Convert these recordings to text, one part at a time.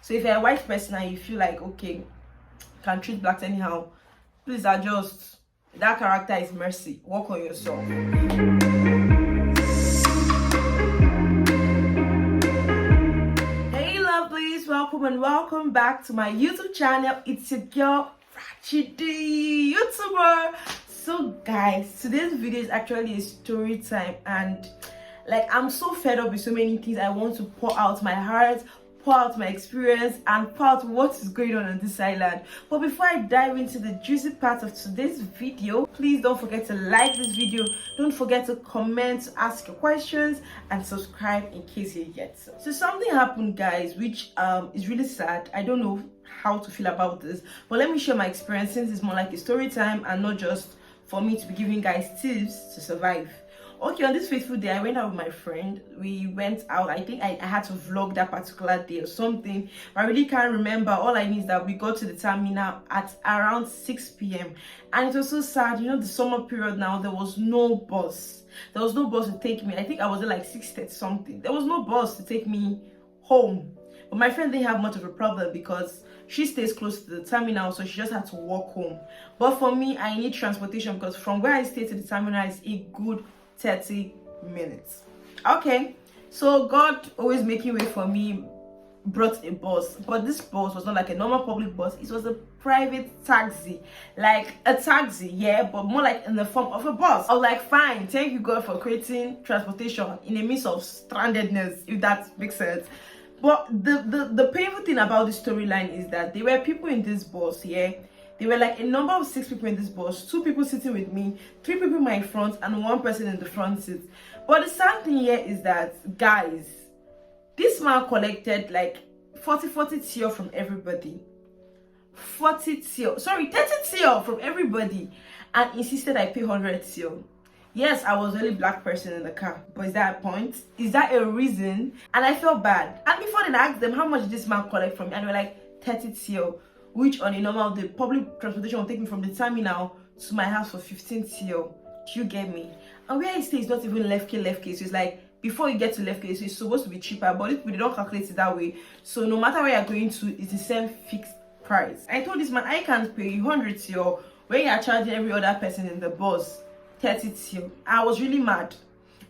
So if you're a white person and you feel like, okay, can treat blacks anyhow, please adjust. That character is mercy. Work on yourself. Hey lovelies, welcome and welcome back to my YouTube channel. It's your girl Rachidi, YouTuber. So guys, today's video is actually a story time, and like I'm so fed up with so many things. I want to pour out my heart, pour out my experience, and pour out what is going on this island. But before I dive into the juicy part of today's video, please don't forget to like this video, don't forget to comment, ask your questions, and subscribe in case you're yet. So something happened, guys, which is really sad. I don't know how to feel about this, but let me share my experience, since it's more like a story time and not just for me to be giving guys tips to survive. Okay, on this fateful day, I went out with my friend. We went out. I think I had to vlog that particular day or something. I really can't remember. All I know is that we got to the terminal at around 6 p.m. And it was so sad. You know, the summer period now, there was no bus. There was no bus to take me. I think I was at like 6:30 something. There was no bus to take me home. But my friend didn't have much of a problem because she stays close to the terminal, so she just had to walk home. But for me, I need transportation because from where I stay to the terminal is a good 30 minutes. Okay, so God always making way for me brought a bus, but this bus was not like a normal public bus. It was a private taxi, like a taxi, yeah, but more like in the form of a bus. I was like, fine, thank you God for creating transportation in the midst of strandedness, if that makes sense. But the painful thing about the storyline is that there were people in this bus, yeah. There were like a number of 6 people in this bus, 2 people sitting with me, 3 people in my front, and 1 person in the front seat. But the sad thing here is that, guys, this man collected like 40 TL from everybody. 30 TL from everybody, and insisted I pay 100 TL. Yes, I was the only black person in the car, but is that a point? Is that a reason? And I felt bad. And before then I asked them how much did this man collect from me, and they were like 30 TL, which on a normal day, public transportation will take me from the terminal to my house for 15 TL. Do you get me? And where I stay is not even left K, so it's like before you get to left K, so it's supposed to be cheaper, but if we don't calculate it that way, so no matter where you're going to, it's the same fixed price. I told this man I can't pay you 100 TL when you're charging every other person in the bus 30 TL. I was really mad.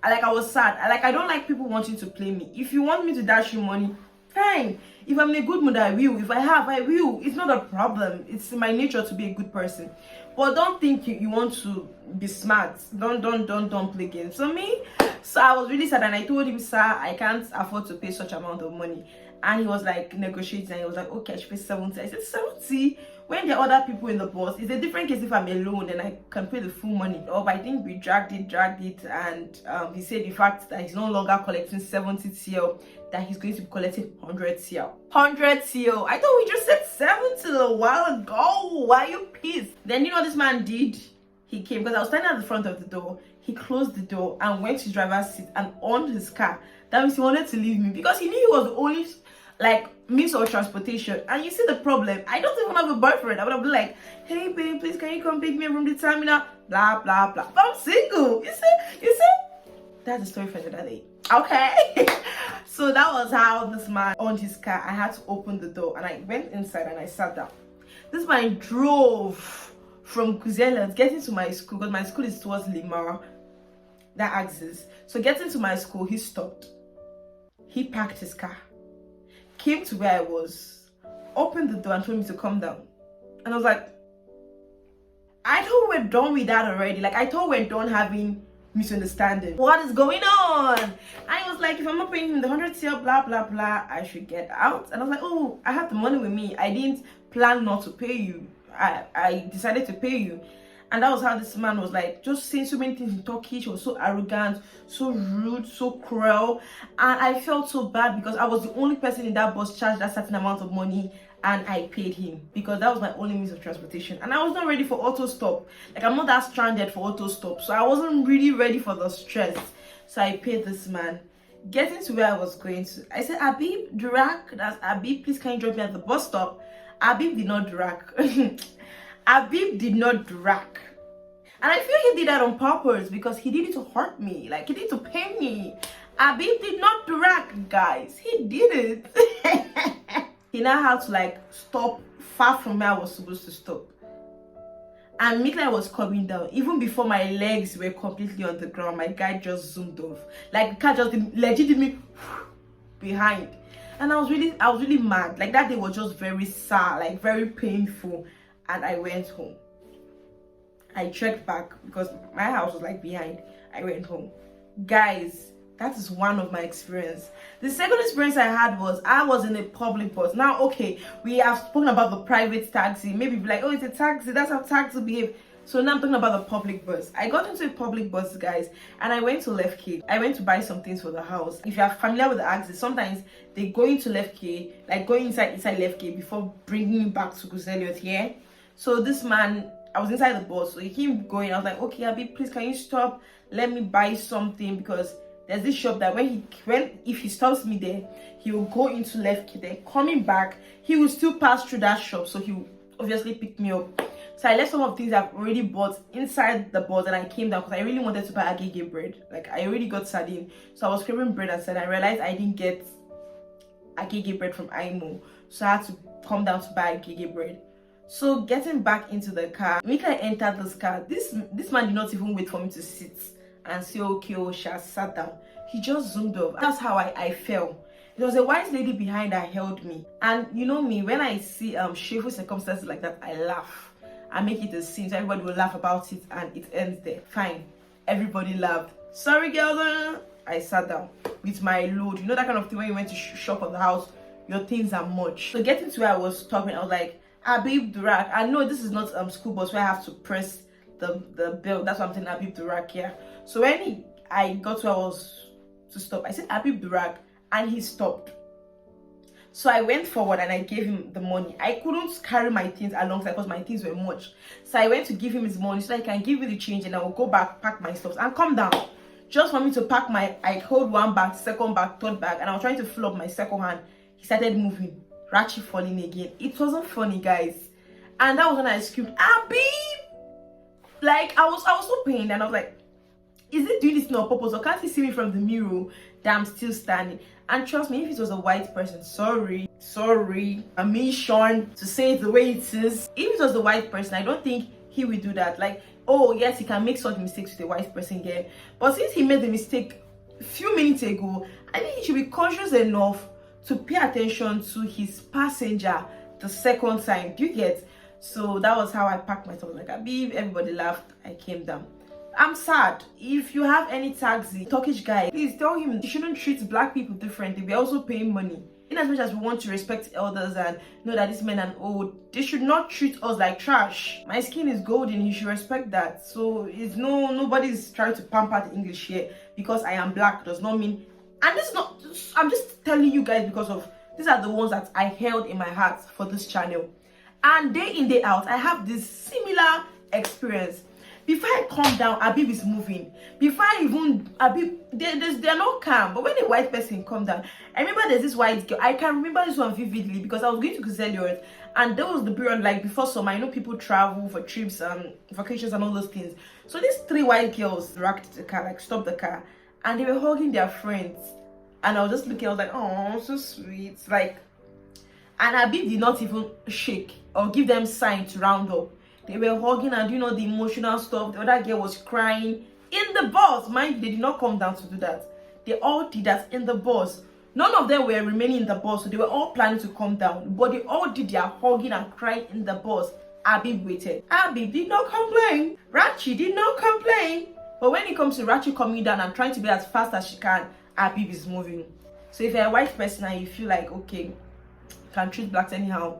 I was sad. I don't like people wanting to play me. If you want me to dash you money, fine. If I'm in a good mood, I will. If I will. It's not a problem. It's in my nature to be a good person. But don't think you want to be smart. Don't play games. So I was really sad, and I told him, sir, I can't afford to pay such amount of money. And he was like negotiating, and he was like, okay, I should pay 70. I said 70? When there are other people in the bus, it's a different case. If I'm alone, then I can pay the full money. Oh, but I think we dragged it, and he said the fact that he's no longer collecting 70 TL, that he's going to be collecting 100 TL. 100 TL. I thought we just said 70 a while ago. Why are you pissed? Then you know what this man did? He came, because I was standing at the front of the door. He closed the door and went to his driver's seat and on his car. That means he wanted to leave me because he knew he was the only means of transportation. And you see the problem, I don't even have a boyfriend. I would have been like, hey babe, please can you come pick me from the terminal, blah blah blah, but I'm single. You see that's the story for the other day. Okay. So that was how this man owned his car. I had to open the door, and I went inside and I sat down. This man drove from Kuzeland getting to my school, because my school is towards Lima, that axis. So getting to my school, he stopped, he parked his car, came to where I was, opened the door and told me to come down. And I was like, I thought we were done with that already. I thought we were done having misunderstanding. What is going on? And he was like, if I'm not paying him the 100 TL, blah blah blah, I should get out. And I was like, oh, I have the money with me. I didn't plan not to pay you. I decided to pay you. And that was how this man was like, just saying so many things in Turkish. He was so arrogant, so rude, so cruel. And I felt so bad because I was the only person in that bus charged that certain amount of money, and I paid him because that was my only means of transportation. And I was not ready for auto stop. I'm not that stranded for auto stop, so I wasn't really ready for the stress. So I paid this man. Getting to where I was going to, I said, Abib, Durak, that's Abib, please can you drop me at the bus stop? Abib did not Durak. Abib did not Durak. And I feel he did that on purpose because he did it to hurt me. He did it to pain me. Abib did not Durak, guys. He did it. He now had to like stop far from where I was supposed to stop. And Mikla was coming down. Even before my legs were completely on the ground, my guy just zoomed off. Like the car just legitimately behind. And I was really mad. Like that day was just very sad, like very painful. And I went home. I trekked back because my house was like behind. I went home. Guys, that is one of my experience. The second experience I had was I was in a public bus. Now, okay, we have spoken about the private taxi. Maybe be like, oh, it's a taxi. That's how taxi behave. So now I'm talking about the public bus. I got into a public bus, guys, and I went to Left K. I went to buy some things for the house. If you are familiar with the axis, sometimes they go into Left K, like going inside Left K before bringing you back to Guzeliot here. So this man, I was inside the bus, so he came going. I was like, okay, Abi, please, can you stop? Let me buy something, because there's this shop that if he stops me there, he will go into Left K. Then coming back, he will still pass through that shop, so he will obviously pick me up. So I left some of things I've already bought inside the bus, and I came down because I really wanted to buy agege bread. Like I already got sardine, so I was craving bread and sardine. I realized I didn't get agege bread from Imo, so I had to come down to buy agege bread. So getting back into the car, Mika entered this car. This man did not even wait for me to sit and say, okay, oh, she has sat down. He just zoomed off. That's how I fell. There was a white lady behind that held me. And you know me, when I see shameful circumstances like that, I laugh. I make it a scene, so everybody will laugh about it, and it ends there. Fine. Everybody laughed. Sorry, girls. I sat down with my load. You know that kind of thing when you went to shop at the house, your things are much. So getting to where I was stopping, I was like, Habib Durak. I know this is not school bus where I have to press the bell. That's what I'm saying, Habib Durak here. So when I got to where I was to stop, I said Habib Durak, and he stopped. So I went forward and I gave him the money. I couldn't carry my things alongside because my things were much. So I went to give him his money so I can give you the change, and I will go back, pack my stuff and come down. Just for me to pack I hold one bag, second bag, third bag, and I was trying to fill up my second hand. He started moving, ratchet falling again. It wasn't funny, guys. And that was when I screamed, Abby! Like I was so pained, and I was like, is he doing this on purpose, or can't he see me from the mirror that I'm still standing? And trust me, if it was a white person, sorry, I mean Sean to say it the way it is. If it was a white person, I don't think he would do that. Like, oh yes, he can make such mistakes with a white person here, but since he made the mistake a few minutes ago, I think he should be conscious enough to pay attention to his passenger the second time. Do you get? So that was how I packed myself. Like, everybody laughed. I came down. I'm sad. If you have any taxi Turkish guy, please tell him you shouldn't treat black people differently. We're also paying money. In as much as we want to respect elders and know that these men are old, they should not treat us like trash. My skin is golden, he should respect that. So it's nobody's trying to pamper the English here because I am black does not mean. And this is not, I'm just telling you guys because of these are the ones that I held in my heart for this channel. And day in, day out, I have this similar experience. Before I calm down, Habib is moving. Before I even, Habib, they're not calm. But when a white person come down, I remember there's this white girl. I can remember this one vividly because I was going to Guzeliot, and there was the period like before summer. I know people travel for trips, vacations, and all those things. So these three white girls racked the car, like stopped the car, and they were hugging their friends. And I was just looking. I was like, oh, so sweet. Like, and Habib did not even shake or give them sign to round up. They were hugging and the emotional stuff. The other girl was crying in the bus. Mind you, they did not come down to do that. They all did that in the bus. None of them were remaining in the bus, so they were all planning to come down. But they all did their hugging and crying in the bus. Habib waited. Habib did not complain. Rachi did not complain. But when it comes to Rachi coming down and trying to be as fast as she can, Habib is moving. So if you're a white person and you feel like, okay, you can treat blacks anyhow,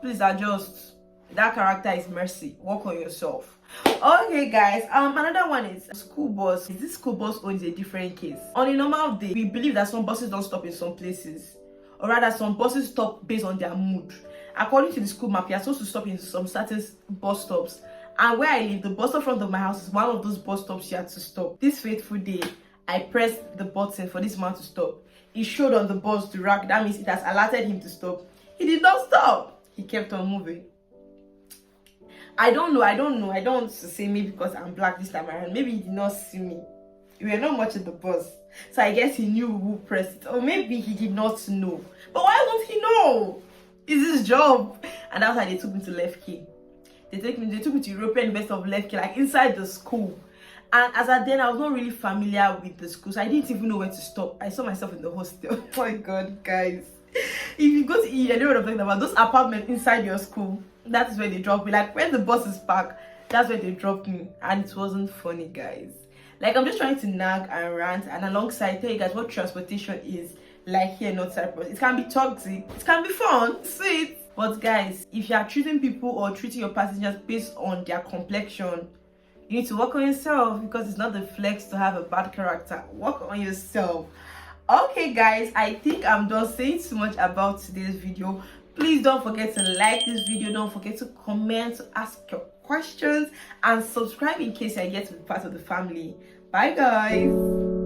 please adjust. That character is mercy. Work on yourself. Okay, guys. Another one is school bus. This school bus owns a different case. On a normal day, we believe that some buses don't stop in some places, or rather, some buses stop based on their mood. According to the school map, you're supposed to stop in some certain bus stops. And where I live, the bus stop in front of my house is one of those bus stops you had to stop. This fateful day, I pressed the button for this man to stop. He showed on the bus to rack. That means it has alerted him to stop. He did not stop. He kept on moving. I don't know. I don't say maybe because I'm black this time around. Maybe he did not see me. We were not much in the bus. So I guess he knew who pressed it. Or maybe he did not know. But why won't he know? is this job? And that's why they took me to Left Key. They took me to European University of Left Key, like inside the school. And as at then, I was not really familiar with the school, so I didn't even know where to stop. I saw myself in the hostel. Oh my god, guys. If you go to I know what I'm talking about. Those apartments inside your school, that's where they drop me. Like when the bus is parked, that's where they dropped me. And it wasn't funny, guys. Like I'm just trying to nag and rant, and alongside tell you guys what transportation is like here in North Cyprus. It can be toxic, it can be fun, sweet. But guys, if you are treating people or treating your passengers based on their complexion, you need to work on yourself, because it's not the flex to have a bad character. Work on yourself. Okay guys, I think I'm done saying too much about today's video. Please don't forget to like this video, don't forget to comment, to ask your questions, and subscribe in case I get to be part of the family. Bye guys.